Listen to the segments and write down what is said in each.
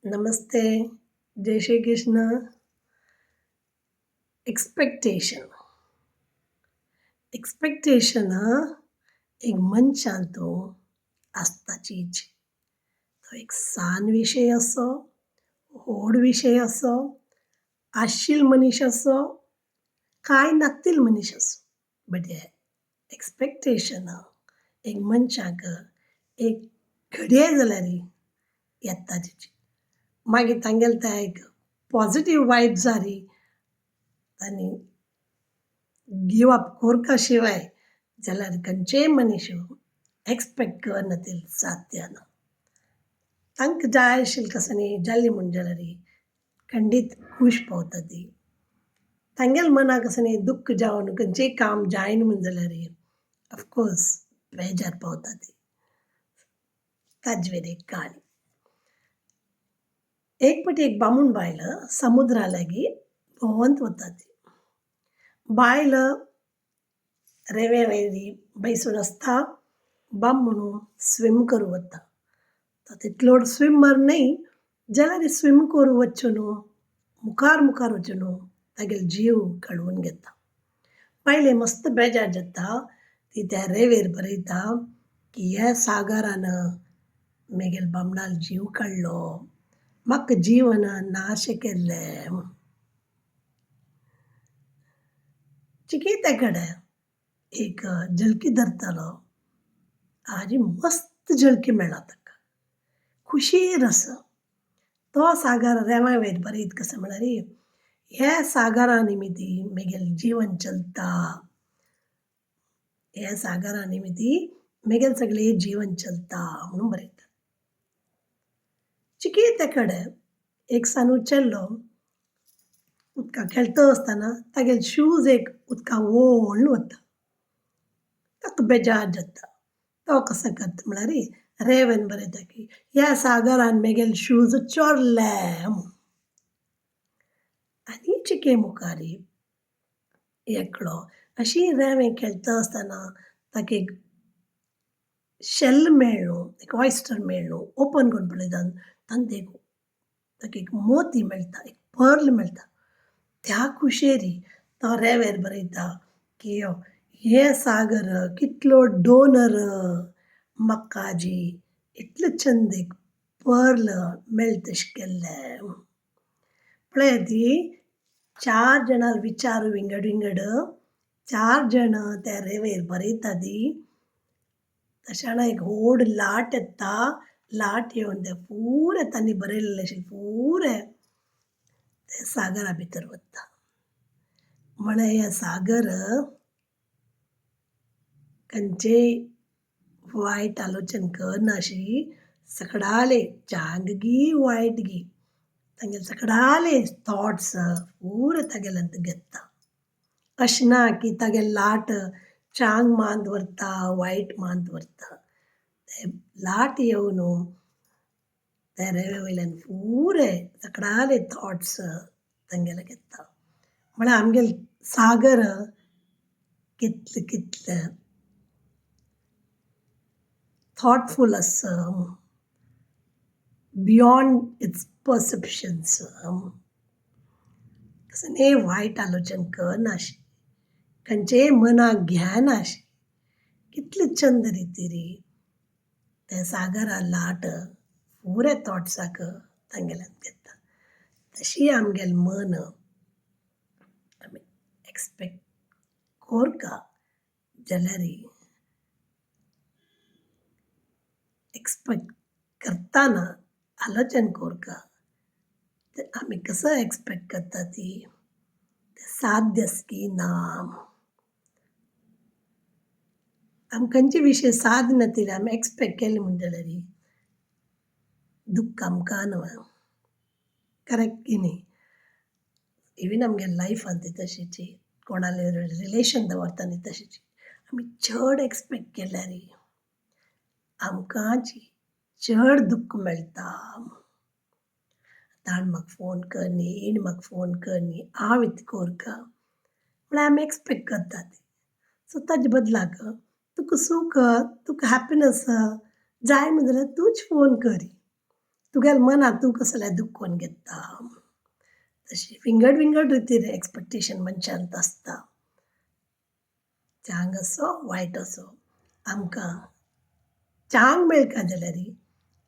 नमस्ते. जय Shri Krishna. Expectation. Expectation एक मन शांतो आसता चीज. तो एक सान विषय असो, व्हड विषय असो, आसशील मनीस असो, काय नासतील मनीस असो. बट हे एक्सपेक्टेशन एक मनशाक एक घडये जाल्यार येता तेची. मागीर तांगेले ते एक पॉझिटिव्ह वायब जाली आनी गिव अप कोरपा शिवाय जाल्यार खंयचेय मनीस एक्सपेक्ट करना ते साध्य ना. तांकां जाय आशिल्लें कसांनी जाल्लें म्हूण जाल्यार खंडीत खूश भोंवता ती. तांगेल्या मनाक कसांनी दुख्ख जावन खंयचेंय काम जायना म्हूण जाल्यार ऑफकोर्स बेजार पावता ती. ताजे एक काणी. एक फावटी एक बामूण बायल समुद्रा लागीं भोंवत वता ती. बायल रेंवे वयली बैसून आसता, बाम म्हणून स्विम करूं वता. तो तितलो स्विमर न्हय जाल्यार स्विम करूं वच्चो न्हू, मुखार मुखार वच्चो न्हू, तागेलो जीव घडोवन घेता. बायलेक मस्त बेजार जाता. ती त्या रेंवेर बरयता की ह्या सागरान म्हगेल्या बामणालो जीव काडलो, म्हाका जिवनान नाशें केल्लें म्हूण. चिकीत एकाडे एक जळकी धरतालो आनी मस्त जळकी मेळ्ळा ताका. खुशीर आसा. तो सागर रेंवा वयर बरयता कसो म्हळ्यार हे सागरा निमिती म्हगेलें जिवन चलता. हे सागरा निमिती म्हगेलें सगळें जिवन चलता म्हणून बरयता. चिकीत एकाडे एक सानू चेल्लो उदकाक खेळटा आसतना तागेले शूज एक उदकाक व्होळून वता. ताका बेजार जाता. तो कसो करता म्हळ्यार रेंवेन बरयता की ह्या सागरान म्हगेले शूज चोरले म्हूण. आनी चिके मुखार एकलो अशी रेंवें खेळटा आसतना ताका एक शेल मेळ्ळो, एक ऑयस्टर मेळ्ळो. ओपन करून पळयता ताका एक मोती मेळटा, एक पर्ल मेळटा. त्या खुशयेर तो रेंवेर बरयता की हे सागर कितलो डोनर म्हाका जी इतलो चंद एक पर्ल मेळ्ळा तशें केल्लें म्हूण. पळयात ती 4 जाणां विचार विंगड विंगड 4 जाण त्या रेंवेर बरयता तीं. तशाणा एक व्हड लाट येता. लाट येवन तें पुरें तांणी बरयल्लें आशिल्लें पुरें ते सागरा भितर वता. म्हळ्यार हे सागर खंयचेय वायट आलोचन करनाशी सगळाले चांग गी वायट गी तांगेले सगळाले थॉट्स पुरे तागेल्यांत घेता. अशें ना की तागेली लाट चांग मांत व्हरता, वायट मांत व्हरता. ते लाट येवन त्या रेंवे वयल्यान पुरे सगळाले थॉट्स तांगेले घेता. म्हळ्यार आमगेलो सागर कितले कितले थॉटफूल आसा म्हूण. बियॉन्ड इट्स परसेप्शन्स म्हूण. कसले वायट आलोचन करनाशी, खंयचेय मनाक घेनाशी. कितले चंद रितीर ते सागरा लाट पुरे थॉट्साक तांगेल्यांत घेता. तशी आमगेलें मन आमी एक्सपेक्ट कोरका जाल्यार एक्सपेक्ट करताना आलोचन कोरका तर आमी कसो एक्सपेक्ट करता ती तें साध्य आसा की ना म्हूण. आमी खंयचे विशय साद नातिले आमी एक्सपेक्ट केले म्हूण जाल्यार दुख्ख आमकां न्हू. करेक्ट की न्ही. इवन आमगेल्या लायफान ती तशीच. कोणाले रिलेशन दवरता न्ही तशीच. आमी चड एक्सपेक्ट केल्यार आमकां चड दुख्ख मेळटा म्हूण. ताण म्हाका फोन कर न्ही, हिणें म्हाका फोन कर न्ही, हांव इत कोरका म्हळ्यार आमी एक्सपेक्ट करता ती. सो ताजे बदलाक तुका सूख तुका हॅपिनस जाय म्हूण जाल्यार तूंच फोन करी. तुगेलें मन आहा तूं कसलें दुखोवन घेता. तशी विंगड विंगड रितीन एक्सपेक्टेशन मनशांत आसता. चांग असो वायट असो आमकां चांग मेळटा जाल्यार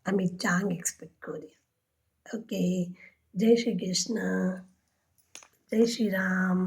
आमी चांग एक्सपेक्ट करुया. ओके. जय श्री कृष्ण. जय श्री राम.